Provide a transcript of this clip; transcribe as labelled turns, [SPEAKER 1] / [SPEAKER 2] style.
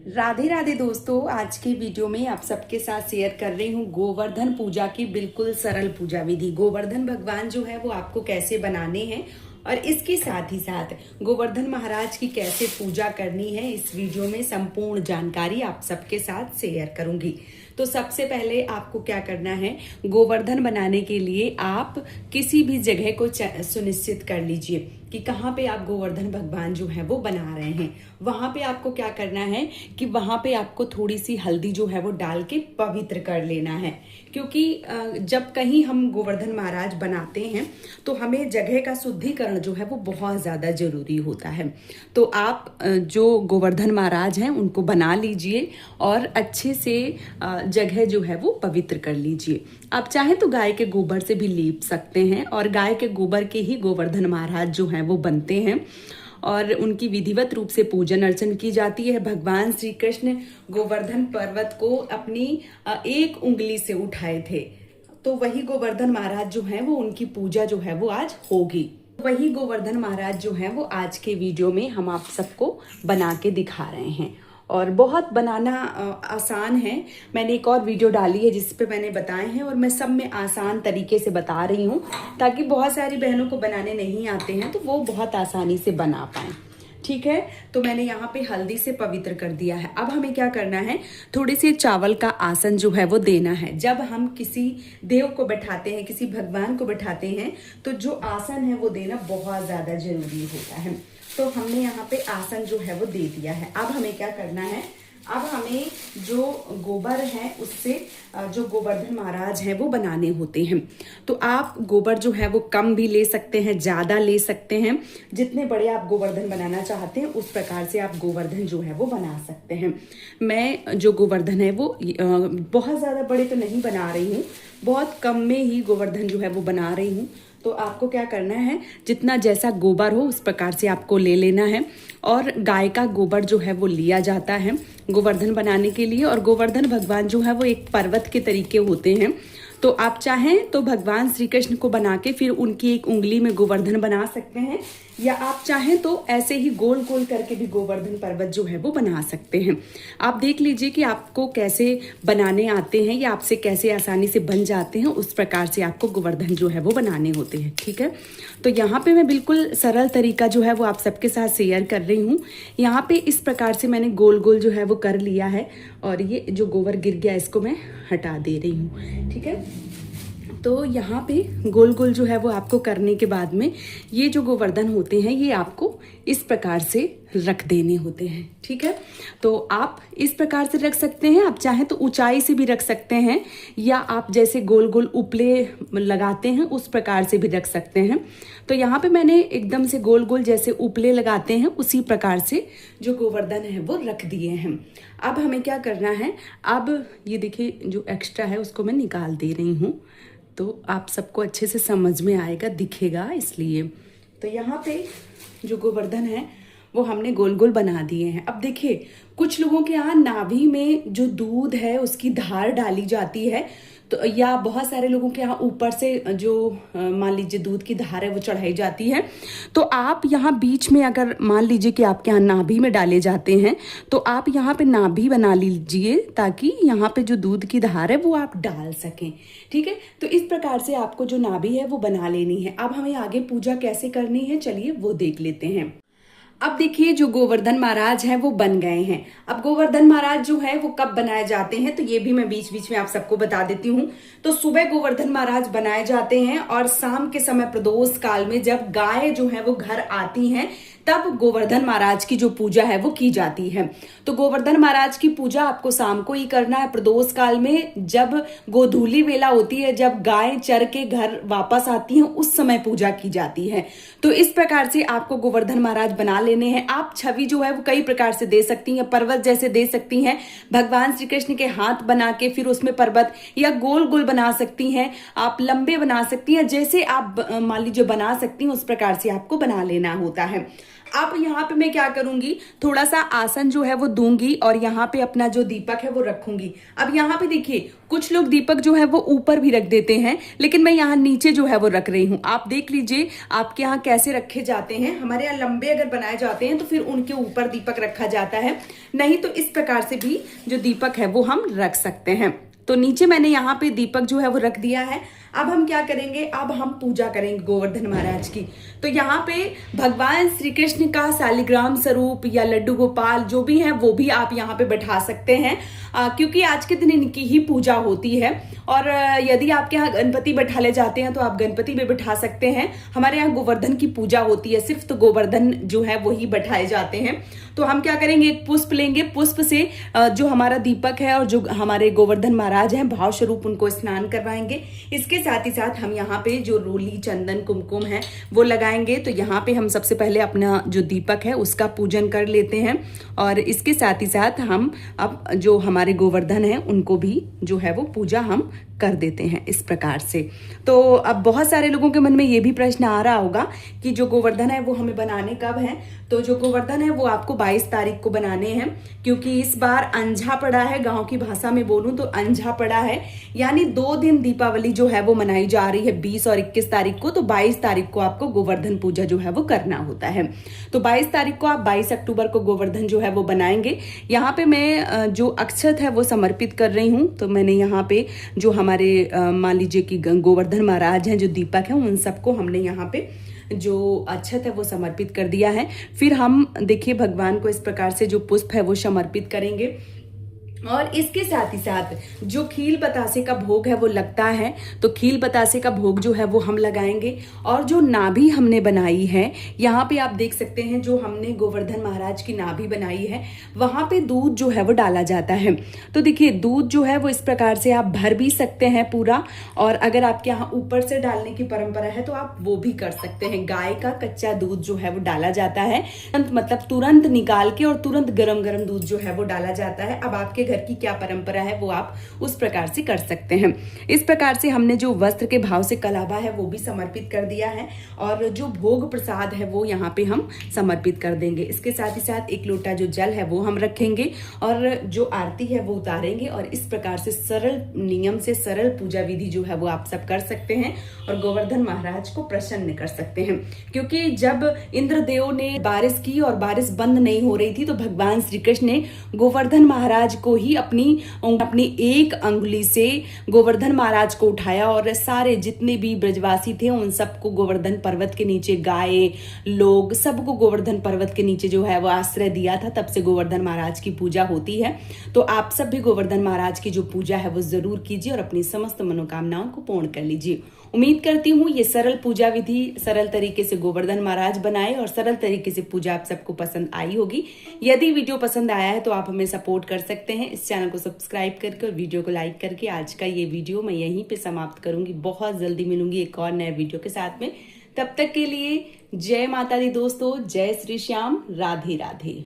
[SPEAKER 1] राधे राधे दोस्तों, आज की वीडियो में आप सबके साथ शेयर कर रही हूँ गोवर्धन पूजा की बिल्कुल सरल पूजा विधि। गोवर्धन भगवान जो है वो आपको कैसे बनाने हैं और इसके साथ ही साथ गोवर्धन महाराज की कैसे पूजा करनी है, इस वीडियो में संपूर्ण जानकारी आप सबके साथ शेयर करूंगी। तो सबसे पहले आपको क्या करना है, गोवर्धन बनाने के लिए आप किसी भी जगह को सुनिश्चित कर लीजिए कि कहाँ पे आप गोवर्धन भगवान जो है वो बना रहे हैं। वहां पे आपको क्या करना है कि वहां पे आपको थोड़ी सी हल्दी जो है वो डाल के पवित्र कर लेना है, क्योंकि जब कहीं हम गोवर्धन महाराज बनाते हैं तो हमें जगह का शुद्धिकरण जो है वो बहुत ज़्यादा जरूरी होता है। तो आप जो गोवर्धन महाराज हैं उनको बना लीजिए और अच्छे से जगह जो है वो पवित्र कर लीजिए। आप चाहें तो गाय के गोबर से भी लीप सकते हैं और गाय के गोबर के ही गोवर्धन महाराज जो हैं वो बनते हैं और उनकी विधिवत रूप से पूजन अर्चन की जाती है। भगवान श्री कृष्ण गोवर्धन पर्वत को अपनी एक उंगली से उठाए थे, तो वही गोवर्धन महाराज जो हैं वो उनकी पूजा जो है वो आज होगी। वही गोवर्धन महाराज जो हैं वो आज के वीडियो में हम आप सबको बना के दिखा रहे हैं और बहुत बनाना आसान है। मैंने एक और वीडियो डाली है जिस पे मैंने बताए हैं और मैं सब में आसान तरीके से बता रही हूँ ताकि बहुत सारी बहनों को बनाने नहीं आते हैं तो वो बहुत आसानी से बना पाएं। ठीक है, तो मैंने यहाँ पे हल्दी से पवित्र कर दिया है। अब हमें क्या करना है, थोड़ी सी चावल का आसन जो है वो देना है। जब हम किसी देव को बैठाते हैं, किसी भगवान को बैठाते हैं, तो जो आसन है वो देना बहुत ज्यादा जरूरी होता है। तो हमने यहाँ पे आसन जो है वो दे दिया है। अब हमें क्या करना है, अब हमें जो गोबर है उससे जो गोवर्धन महाराज हैं वो बनाने होते हैं। तो आप गोबर जो है वो कम भी ले सकते हैं, ज़्यादा ले सकते हैं। जितने बड़े आप गोवर्धन बनाना चाहते हैं उस प्रकार से आप गोवर्धन जो है वो बना सकते हैं। मैं जो गोवर्धन है वो बहुत ज़्यादा बड़े तो नहीं बना रही हूँ, बहुत कम में ही गोवर्धन जो है वो बना रही हूँ। तो आपको क्या करना है, जितना जैसा गोबर हो उस प्रकार से आपको ले लेना है। और गाय का गोबर जो है वो लिया जाता है गोवर्धन बनाने के लिए। और गोवर्धन भगवान जो है वो एक पर्वत के तरीके होते हैं। तो आप चाहें तो भगवान श्री कृष्ण को बना के फिर उनकी एक उंगली में गोवर्धन बना सकते हैं, या आप चाहें तो ऐसे ही गोल गोल करके भी गोवर्धन पर्वत जो है वो बना सकते हैं। आप देख लीजिए कि आपको कैसे बनाने आते हैं या आपसे कैसे आसानी से बन जाते हैं, उस प्रकार से आपको गोवर्धन जो है वो बनाने होते हैं। ठीक है, तो यहाँ पे मैं बिल्कुल सरल तरीका जो है वो आप सबके साथ शेयर कर रही हूँ। यहाँ पे इस प्रकार से मैंने गोल गोल जो है वो कर लिया है और ये जो गोबर गिर गया इसको मैं हटा दे रही हूँ। ठीक है, तो यहाँ पे गोल गोल जो है वो आपको करने के बाद में ये जो गोवर्धन होते हैं ये आपको इस प्रकार से रख देने होते हैं। ठीक है, तो आप इस प्रकार से रख सकते हैं, आप चाहें तो ऊंचाई से भी रख सकते हैं, या आप जैसे गोल गोल उपले लगाते हैं उस प्रकार से भी रख सकते हैं। तो यहाँ पे मैंने एकदम से गोल गोल जैसे उपले लगाते हैं उसी प्रकार से जो गोवर्धन है वो रख दिए हैं। अब हमें क्या करना है, अब ये देखिए जो एक्स्ट्रा है उसको मैं निकाल दे रही हूँ तो आप सबको अच्छे से समझ में आएगा, दिखेगा इसलिए। तो यहाँ पे जो गोवर्धन है वो हमने गोल गोल बना दिए हैं। अब देखिए कुछ लोगों के यहाँ नाभि में जो दूध है उसकी धार डाली जाती है, तो या बहुत सारे लोगों के यहाँ ऊपर से जो मान लीजिए दूध की धार है वो चढ़ाई जाती है। तो आप यहाँ बीच में अगर मान लीजिए कि आपके यहाँ नाभि में डाले जाते हैं तो आप यहाँ पे नाभि बना लीजिए ताकि यहाँ पे जो दूध की धार है वो आप डाल सकें। ठीक है, तो इस प्रकार से आपको जो नाभि है वो बना लेनी है। अब हमें आगे पूजा कैसे करनी है चलिए वो देख लेते हैं। अब देखिए जो गोवर्धन महाराज हैं वो बन गए हैं। अब गोवर्धन महाराज जो है वो कब बनाए जाते हैं तो ये भी मैं बीच बीच में आप सबको बता देती हूँ। तो सुबह गोवर्धन महाराज बनाए जाते हैं और शाम के समय प्रदोष काल में जब गाय जो है वो घर आती हैं तब गोवर्धन महाराज की जो पूजा है वो की जाती है। तो गोवर्धन महाराज की पूजा आपको शाम को ही करना है प्रदोष काल में, जब गोधूली वेला होती है, जब गाय चर के घर वापस आती हैं उस समय पूजा की जाती है। तो इस प्रकार से आपको गोवर्धन महाराज बना लेने हैं। आप छवि जो है वो कई प्रकार से दे सकती हैं, पर्वत जैसे दे सकती हैं, भगवान श्री कृष्ण के हाथ बना के फिर उसमें पर्वत, या गोल गोल बना सकती हैं, आप लंबे बना सकती हैं, जैसे आप मान लीजिए बना सकती हैं उस प्रकार से आपको बना लेना होता है। अब यहाँ पे मैं क्या करूंगी, थोड़ा सा आसन जो है वो दूंगी और यहाँ पे अपना जो दीपक है वो रखूंगी। अब यहाँ पे देखिए कुछ लोग दीपक जो है वो ऊपर भी रख देते हैं, लेकिन मैं यहाँ नीचे जो है वो रख रही हूँ। आप देख लीजिए आपके यहाँ कैसे रखे जाते हैं। हमारे यहाँ लंबे अगर बनाए जाते हैं तो फिर उनके ऊपर दीपक रखा जाता है, नहीं तो इस प्रकार से भी जो दीपक है वो हम रख सकते हैं। तो नीचे मैंने यहाँ पे दीपक जो है वो रख दिया है। अब हम क्या करेंगे, अब हम पूजा करेंगे गोवर्धन महाराज की। तो यहाँ पे भगवान श्री कृष्ण का शालिग्राम स्वरूप या लड्डू गोपाल जो भी है वो भी आप यहाँ पे बैठा सकते हैं, क्योंकि आज के दिन इनकी ही पूजा होती है। और यदि आपके यहाँ गणपति बैठा ले जाते हैं तो आप गणपति भी बैठा सकते हैं। हमारे यहाँ गोवर्धन की पूजा होती है सिर्फ, तो गोवर्धन जो है वही बैठाए जाते हैं। तो हम क्या करेंगे, एक पुष्प लेंगे, पुष्प से जो हमारा दीपक है और जो हमारे गोवर्धन महाराज हैं भाव स्वरूप उनको स्नान करवाएंगे। इसके साथ ही साथ हम यहाँ पे जो रोली चंदन कुमकुम है वो लगाएंगे। तो यहाँ पे हम सबसे पहले अपना जो दीपक है उसका पूजन कर लेते हैं और इसके साथ ही साथ हम अब जो हमारे गोवर्धन है उनको भी जो है वो पूजा हम कर देते हैं इस प्रकार से। तो अब बहुत सारे लोगों के मन में ये भी प्रश्न आ रहा होगा कि जो गोवर्धन है वो हमें बनाने कब है। तो जो गोवर्धन है वो आपको 22 तारीख को बनाने हैं, क्योंकि इस बार अंझा पड़ा है, गांव की भाषा में बोलूं तो अंझा पड़ा है, यानी 2 दिन दीपावली जो है वो मनाई जा रही है 20 और 21 तारीख को। तो 22 तारीख को आपको गोवर्धन पूजा जो है वो करना होता है। तो 22 तारीख को आप 22 अक्टूबर को गोवर्धन जो है वो बनाएंगे। यहाँ पे मैं जो अक्षत है वो समर्पित कर रही हूँ। तो मैंने यहाँ पे जो हमारे मान लीजिए कि गोवर्धन महाराज हैं, जो दीपक है, उन सबको हमने यहाँ पे जो अक्षत है वो समर्पित कर दिया है। फिर हम देखिए भगवान को इस प्रकार से जो पुष्प है वो समर्पित करेंगे और इसके साथ ही साथ जो खील बतासे का भोग है वो लगता है, तो खील बतासे का भोग जो है वो हम लगाएंगे। और जो नाभि हमने बनाई है, यहाँ पे आप देख सकते हैं जो हमने गोवर्धन महाराज की नाभि बनाई है वहां पे दूध जो है वो डाला जाता है। तो देखिए दूध जो है वो इस प्रकार से आप भर भी सकते हैं पूरा, और अगर आपके यहाँ ऊपर से डालने की परंपरा है तो आप वो भी कर सकते हैं। गाय का कच्चा दूध जो है वो डाला जाता है, मतलब तुरंत निकाल के और तुरंत गरम गरम दूध जो है वो डाला जाता है। अब आपके घर की क्या परंपरा है वो आप उस प्रकार से कर सकते हैं। इस प्रकार से हमने जो वस्त्र के भाव से कलावा है वो भी समर्पित कर दिया है और जो भोग प्रसाद है वो यहाँ पे हम समर्पित कर देंगे। इसके साथ ही साथ 1 लोटा जो जल है वो हम रखेंगे और जो आरती है वो उतारेंगे। और इस प्रकार से सरल नियम से सरल पूजा विधि जो है वो आप सब कर सकते हैं और गोवर्धन महाराज को प्रसन्न कर सकते हैं। क्योंकि जब इंद्रदेव ने बारिश की और बारिश बंद नहीं हो रही थी तो भगवान श्री कृष्ण ने गोवर्धन महाराज को ही अपनी एक अंगुली से गोवर्धन महाराज को उठाया और सारे जितने भी ब्रजवासी थे उन सबको गोवर्धन पर्वत के नीचे, गाय लोग सबको गोवर्धन पर्वत के नीचे जो है वो आश्रय दिया था। तब से गोवर्धन महाराज की पूजा होती है। तो आप सब भी गोवर्धन महाराज की जो पूजा है वो जरूर कीजिए और अपनी समस्त मनोकामनाओं को पूर्ण कर लीजिए। उम्मीद करती हूँ ये सरल पूजा विधि सरल तरीके से गोवर्धन महाराज बनाए और सरल तरीके से पूजा आप सबको पसंद आई होगी। यदि वीडियो पसंद आया है तो आप हमें सपोर्ट कर सकते हैं इस चैनल को सब्सक्राइब करके और वीडियो को लाइक करके। आज का ये वीडियो मैं यहीं पे समाप्त करूंगी। बहुत जल्दी मिलूंगी एक और नए वीडियो के साथ में। तब तक के लिए जय माता दी दोस्तों, जय श्री श्याम, राधे राधे।